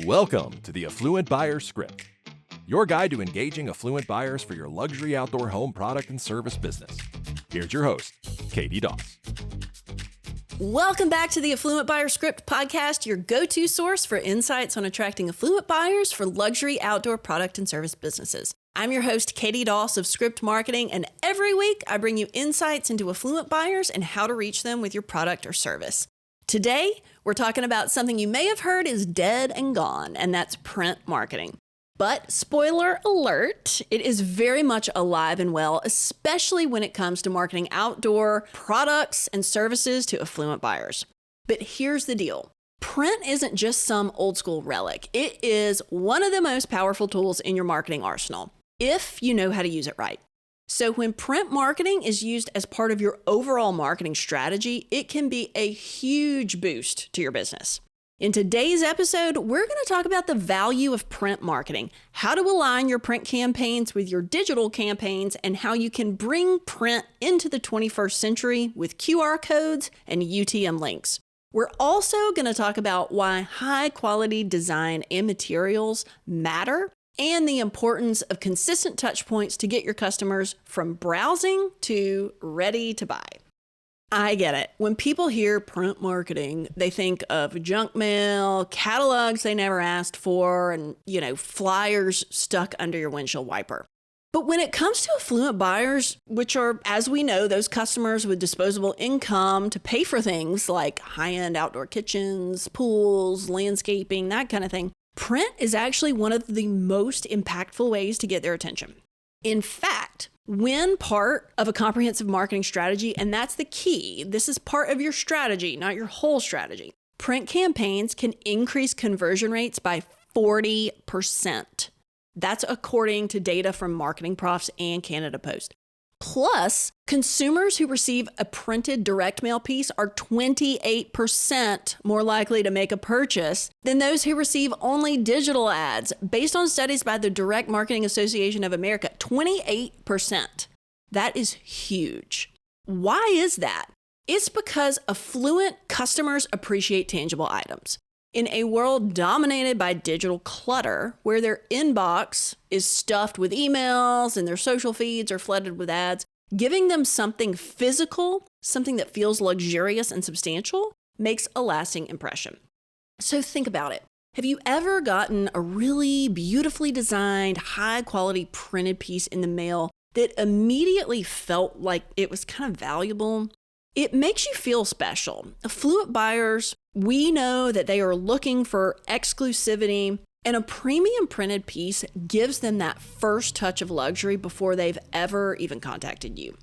Welcome to the Affluent Buyer Script, your guide to engaging affluent buyers for your luxury outdoor home product and service business. Here's your host, Katy. Welcome back to the Affluent Buyer Script podcast, your go-to source for insights on attracting affluent buyers for luxury outdoor product and service businesses. I'm your host, Katy Doss of Script Marketing, and every week I bring you insights into affluent buyers and how to reach them with your product or service. Today, we're talking about something you may have heard is dead and gone, and that's print marketing. But spoiler alert, it is very much alive and well, especially when it comes to marketing outdoor products and services to affluent buyers. But here's the deal. Print isn't just some old school relic. It is one of the most powerful tools in your marketing arsenal, if you know how to use it right. So when print marketing is used as part of your overall marketing strategy, it can be a huge boost to your business. In today's episode, we're going to talk about the value of print marketing, how to align your print campaigns with your digital campaigns, and how you can bring print into the 21st century with QR codes and UTM links. We're also going to talk about why high quality design and materials matter, and the importance of consistent touch points to get your customers from browsing to ready to buy. I get it. When people hear print marketing, they think of junk mail, catalogs they never asked for, and, flyers stuck under your windshield wiper. But when it comes to affluent buyers, which are, as we know, those customers with disposable income to pay for things like high-end outdoor kitchens, pools, landscaping, that kind of thing, print is actually one of the most impactful ways to get their attention. In fact, when part of a comprehensive marketing strategy, and that's the key, this is part of your strategy, not your whole strategy, print campaigns can increase conversion rates by 40%. That's according to data from Marketing Profs and Canada Post. Plus, consumers who receive a printed direct mail piece are 28% more likely to make a purchase than those who receive only digital ads, based on studies by the Direct Marketing Association of America. 28%. That is huge. Why is that? It's because affluent customers appreciate tangible items. In a world dominated by digital clutter, where their inbox is stuffed with emails and their social feeds are flooded with ads, giving them something physical, something that feels luxurious and substantial, makes a lasting impression. So think about it. Have you ever gotten a really beautifully designed, high-quality printed piece in the mail that immediately felt like it was kind of valuable? It makes you feel special. Affluent buyers, we know that they are looking for exclusivity, and a premium printed piece gives them that first touch of luxury before they've ever even contacted you.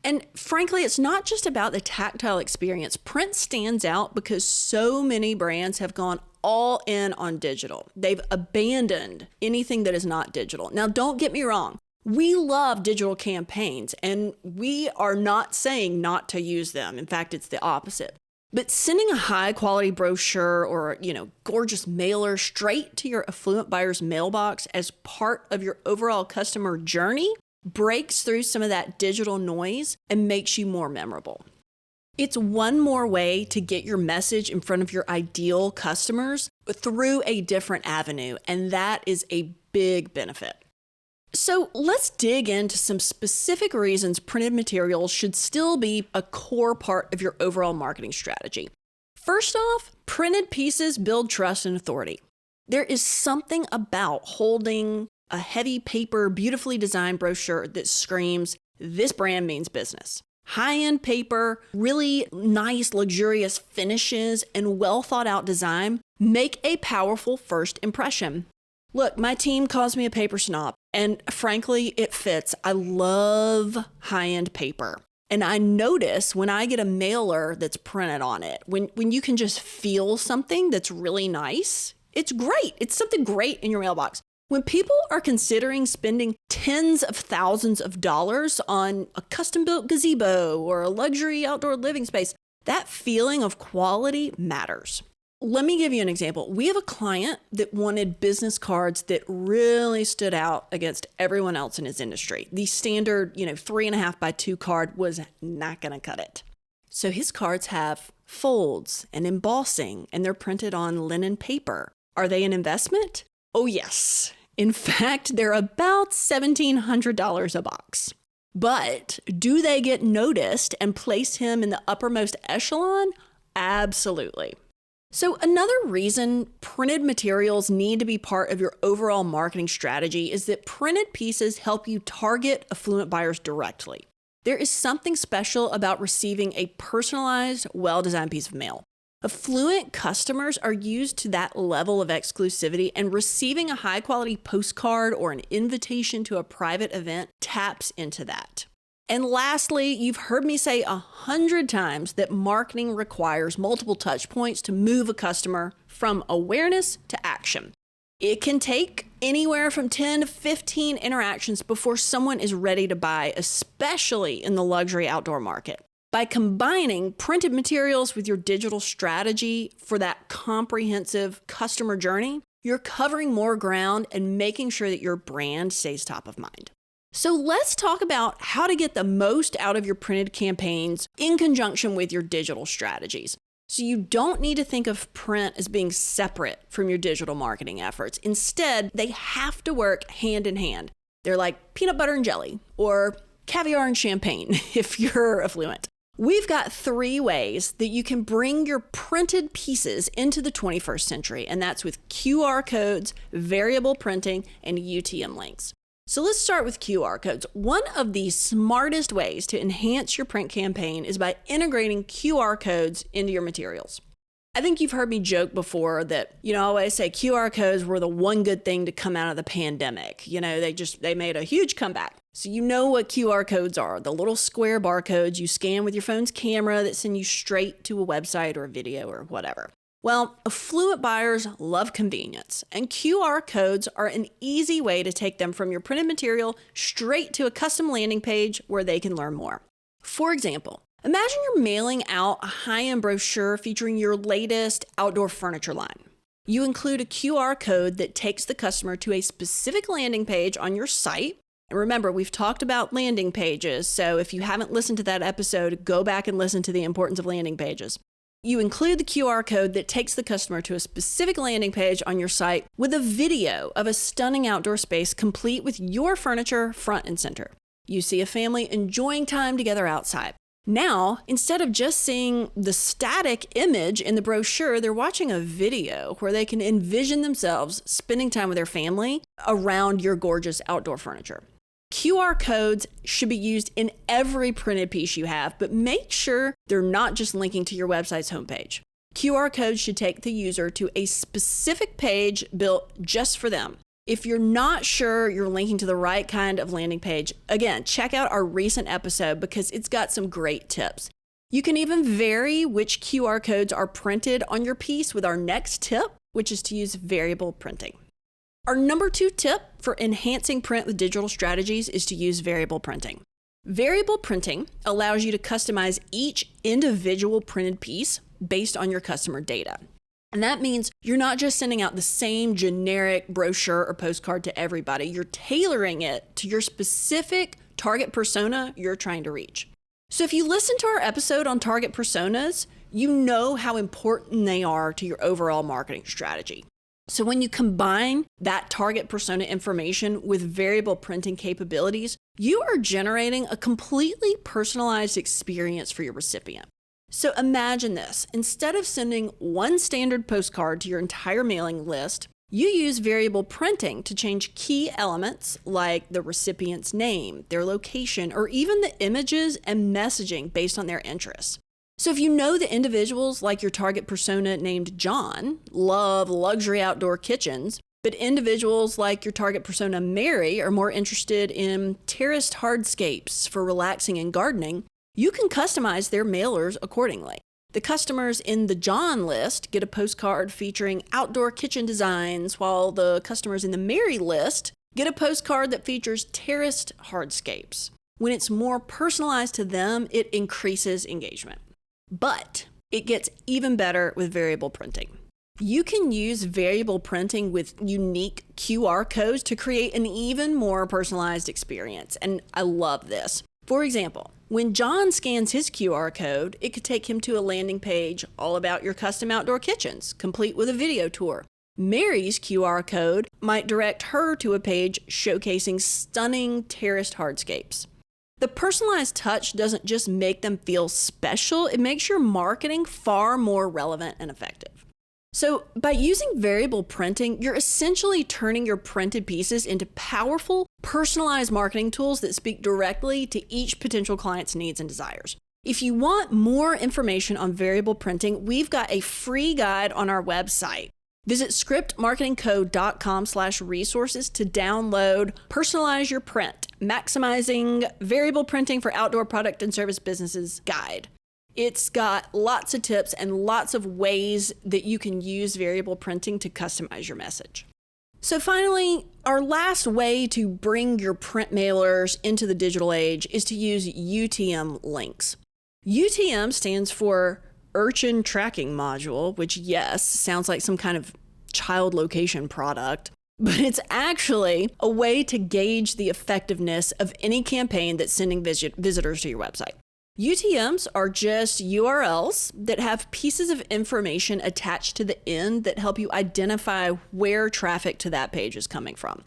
And frankly, it's not just about the tactile experience. Print stands out because so many brands have gone all in on digital. They've abandoned anything that is not digital. Now, don't get me wrong. We love digital campaigns, and we are not saying not to use them. In fact, it's the opposite. But sending a high-quality brochure or, gorgeous mailer straight to your affluent buyer's mailbox as part of your overall customer journey breaks through some of that digital noise and makes you more memorable. It's one more way to get your message in front of your ideal customers through a different avenue, and that is a big benefit. So let's dig into some specific reasons printed materials should still be a core part of your overall marketing strategy. First off, printed pieces build trust and authority. There is something about holding a heavy paper, beautifully designed brochure that screams, this brand means business. High-end paper, really nice, luxurious finishes, and well thought out design make a powerful first impression. Look, my team calls me a paper snob, and frankly, it fits. I love high-end paper. And I notice when I get a mailer that's printed on it, when you can just feel something that's really nice, it's great. It's something great in your mailbox. When people are considering spending tens of thousands of dollars on a custom-built gazebo or a luxury outdoor living space, that feeling of quality matters. Let me give you an example. We have a client that wanted business cards that really stood out against everyone else in his industry. The standard, 3.5 by 2 card was not going to cut it. So his cards have folds and embossing, and they're printed on linen paper. Are they an investment? Oh, yes. In fact, they're about $1,700 a box. But do they get noticed and place him in the uppermost echelon? Absolutely. So another reason printed materials need to be part of your overall marketing strategy is that printed pieces help you target affluent buyers directly. There is something special about receiving a personalized, well-designed piece of mail. Affluent customers are used to that level of exclusivity, and receiving a high-quality postcard or an invitation to a private event taps into that. And lastly, you've heard me say 100 times that marketing requires multiple touch points to move a customer from awareness to action. It can take anywhere from 10 to 15 interactions before someone is ready to buy, especially in the luxury outdoor market. By combining printed materials with your digital strategy for that comprehensive customer journey, you're covering more ground and making sure that your brand stays top of mind. So let's talk about how to get the most out of your printed campaigns in conjunction with your digital strategies. So you don't need to think of print as being separate from your digital marketing efforts. Instead, they have to work hand in hand. They're like peanut butter and jelly, or caviar and champagne if you're affluent. We've got 3 ways that you can bring your printed pieces into the 21st century, and that's with QR codes, variable printing, and UTM links. So let's start with QR codes. One of the smartest ways to enhance your print campaign is by integrating QR codes into your materials. I think you've heard me joke before that, I always say QR codes were the one good thing to come out of the pandemic. They made a huge comeback. So you know what QR codes are, the little square barcodes you scan with your phone's camera that send you straight to a website or a video or whatever. Well, affluent buyers love convenience, and QR codes are an easy way to take them from your printed material straight to a custom landing page where they can learn more. For example, imagine you're mailing out a high-end brochure featuring your latest outdoor furniture line. You include a QR code that takes the customer to a specific landing page on your site. And remember, we've talked about landing pages, so if you haven't listened to that episode, go back and listen to the importance of landing pages. You include the QR code that takes the customer to a specific landing page on your site with a video of a stunning outdoor space complete with your furniture front and center. You see a family enjoying time together outside. Now, instead of just seeing the static image in the brochure, they're watching a video where they can envision themselves spending time with their family around your gorgeous outdoor furniture. QR codes should be used in every printed piece you have, but make sure they're not just linking to your website's homepage. QR codes should take the user to a specific page built just for them. If you're not sure you're linking to the right kind of landing page, again, check out our recent episode because it's got some great tips. You can even vary which QR codes are printed on your piece with our next tip, which is to use variable printing. Our number 2 tip for enhancing print with digital strategies is to use variable printing. Variable printing allows you to customize each individual printed piece based on your customer data. And that means you're not just sending out the same generic brochure or postcard to everybody. You're tailoring it to your specific target persona you're trying to reach. So if you listen to our episode on target personas, you know how important they are to your overall marketing strategy. So when you combine that target persona information with variable printing capabilities, you are generating a completely personalized experience for your recipient. So imagine this. Instead of sending one standard postcard to your entire mailing list, you use variable printing to change key elements like the recipient's name, their location, or even the images and messaging based on their interests. So if you know the individuals like your target persona named John love luxury outdoor kitchens, but individuals like your target persona Mary are more interested in terraced hardscapes for relaxing and gardening, you can customize their mailers accordingly. The customers in the John list get a postcard featuring outdoor kitchen designs, while the customers in the Mary list get a postcard that features terraced hardscapes. When it's more personalized to them, it increases engagement. But it gets even better with variable printing. You can use variable printing with unique QR codes to create an even more personalized experience, and I love this. For example, when John scans his QR code, it could take him to a landing page all about your custom outdoor kitchens, complete with a video tour. Mary's QR code might direct her to a page showcasing stunning terraced hardscapes. The personalized touch doesn't just make them feel special, it makes your marketing far more relevant and effective. So by using variable printing, you're essentially turning your printed pieces into powerful, personalized marketing tools that speak directly to each potential client's needs and desires. If you want more information on variable printing, we've got a free guide on our website. Visit scriptmarketingco.com/resources to download Personalize Your Print, Maximizing Variable Printing for Outdoor Product and Service Businesses guide. It's got lots of tips and lots of ways that you can use variable printing to customize your message. So finally, our last way to bring your print mailers into the digital age is to use UTM links. UTM stands for Urchin Tracking Module, which, yes, sounds like some kind of child location product, but it's actually a way to gauge the effectiveness of any campaign that's sending visitors to your website. UTMs are just URLs that have pieces of information attached to the end that help you identify where traffic to that page is coming from.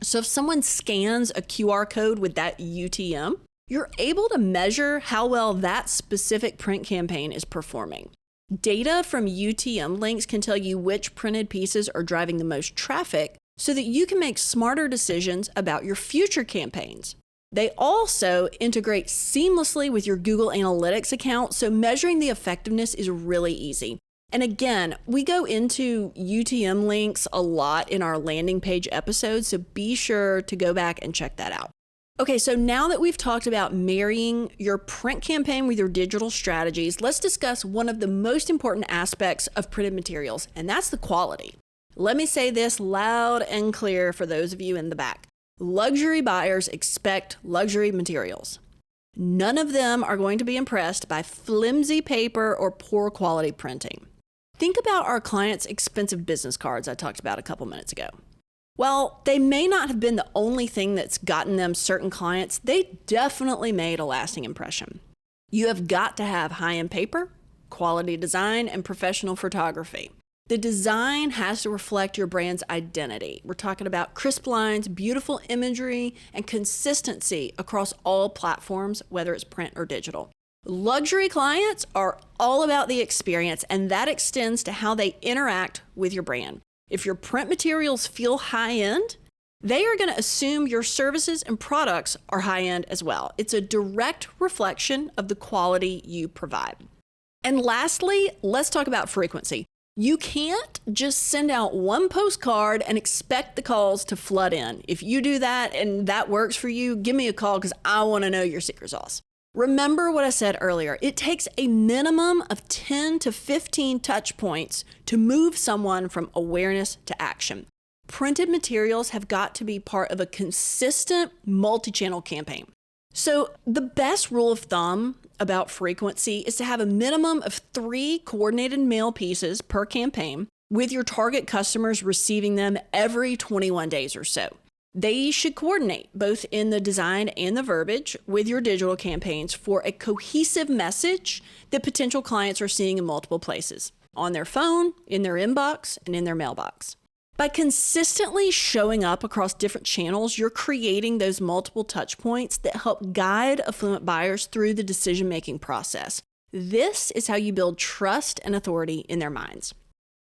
So if someone scans a QR code with that UTM, you're able to measure how well that specific print campaign is performing. Data from UTM links can tell you which printed pieces are driving the most traffic so that you can make smarter decisions about your future campaigns. They also integrate seamlessly with your Google Analytics account, so measuring the effectiveness is really easy. And again, we go into UTM links a lot in our landing page episodes, so be sure to go back and check that out. Okay, so now that we've talked about marrying your print campaign with your digital strategies, let's discuss one of the most important aspects of printed materials, and that's the quality. Let me say this loud and clear for those of you in the back. Luxury buyers expect luxury materials. None of them are going to be impressed by flimsy paper or poor quality printing. Think about our clients' expensive business cards I talked about a couple minutes ago. While they may not have been the only thing that's gotten them certain clients, they definitely made a lasting impression. You have got to have high-end paper, quality design, and professional photography. The design has to reflect your brand's identity. We're talking about crisp lines, beautiful imagery, and consistency across all platforms, whether it's print or digital. Luxury clients are all about the experience, and that extends to how they interact with your brand. If your print materials feel high-end, they are going to assume your services and products are high-end as well. It's a direct reflection of the quality you provide. And lastly, let's talk about frequency. You can't just send out one postcard and expect the calls to flood in. If you do that and that works for you, give me a call because I want to know your secret sauce. Remember what I said earlier. It takes a minimum of 10 to 15 touch points to move someone from awareness to action. Printed materials have got to be part of a consistent multi-channel campaign. So the best rule of thumb about frequency is to have a minimum of 3 coordinated mail pieces per campaign, with your target customers receiving them every 21 days or so. They should coordinate both in the design and the verbiage with your digital campaigns for a cohesive message that potential clients are seeing in multiple places, on their phone, in their inbox, and in their mailbox. By consistently showing up across different channels, you're creating those multiple touch points that help guide affluent buyers through the decision-making process. This is how you build trust and authority in their minds.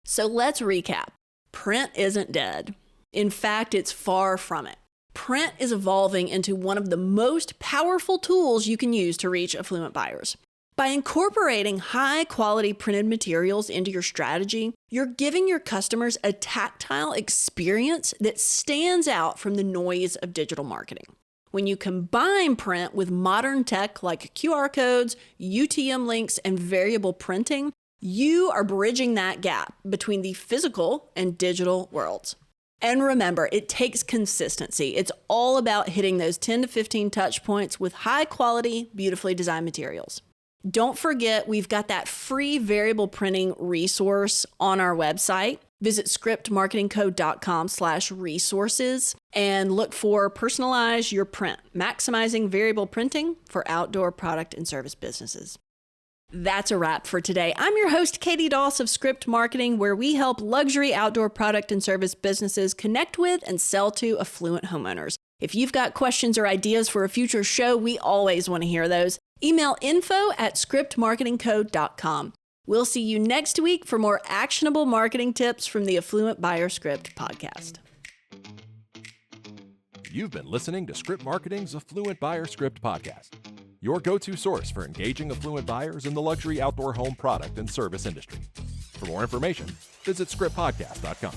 So let's recap. Print isn't dead. In fact, it's far from it. Print is evolving into one of the most powerful tools you can use to reach affluent buyers. By incorporating high-quality printed materials into your strategy, you're giving your customers a tactile experience that stands out from the noise of digital marketing. When you combine print with modern tech like QR codes, UTM links, and variable printing, you are bridging that gap between the physical and digital worlds. And remember, it takes consistency. It's all about hitting those 10 to 15 touch points with high-quality, beautifully designed materials. Don't forget, we've got that free variable printing resource on our website. Visit scriptmarketingco.com/resources and look for Personalize Your Print, Maximizing Variable Printing for Outdoor Product and Service Businesses. That's a wrap for today. I'm your host, Katy Doss of Script Marketing, where we help luxury outdoor product and service businesses connect with and sell to affluent homeowners. If you've got questions or ideas for a future show, we always want to hear those. Email info@scriptmarketingcode.com. We'll see you next week for more actionable marketing tips from the Affluent Buyer Script podcast. You've been listening to Script Marketing's Affluent Buyer Script podcast, your go-to source for engaging affluent buyers in the luxury outdoor home product and service industry. For more information, visit scriptpodcast.com.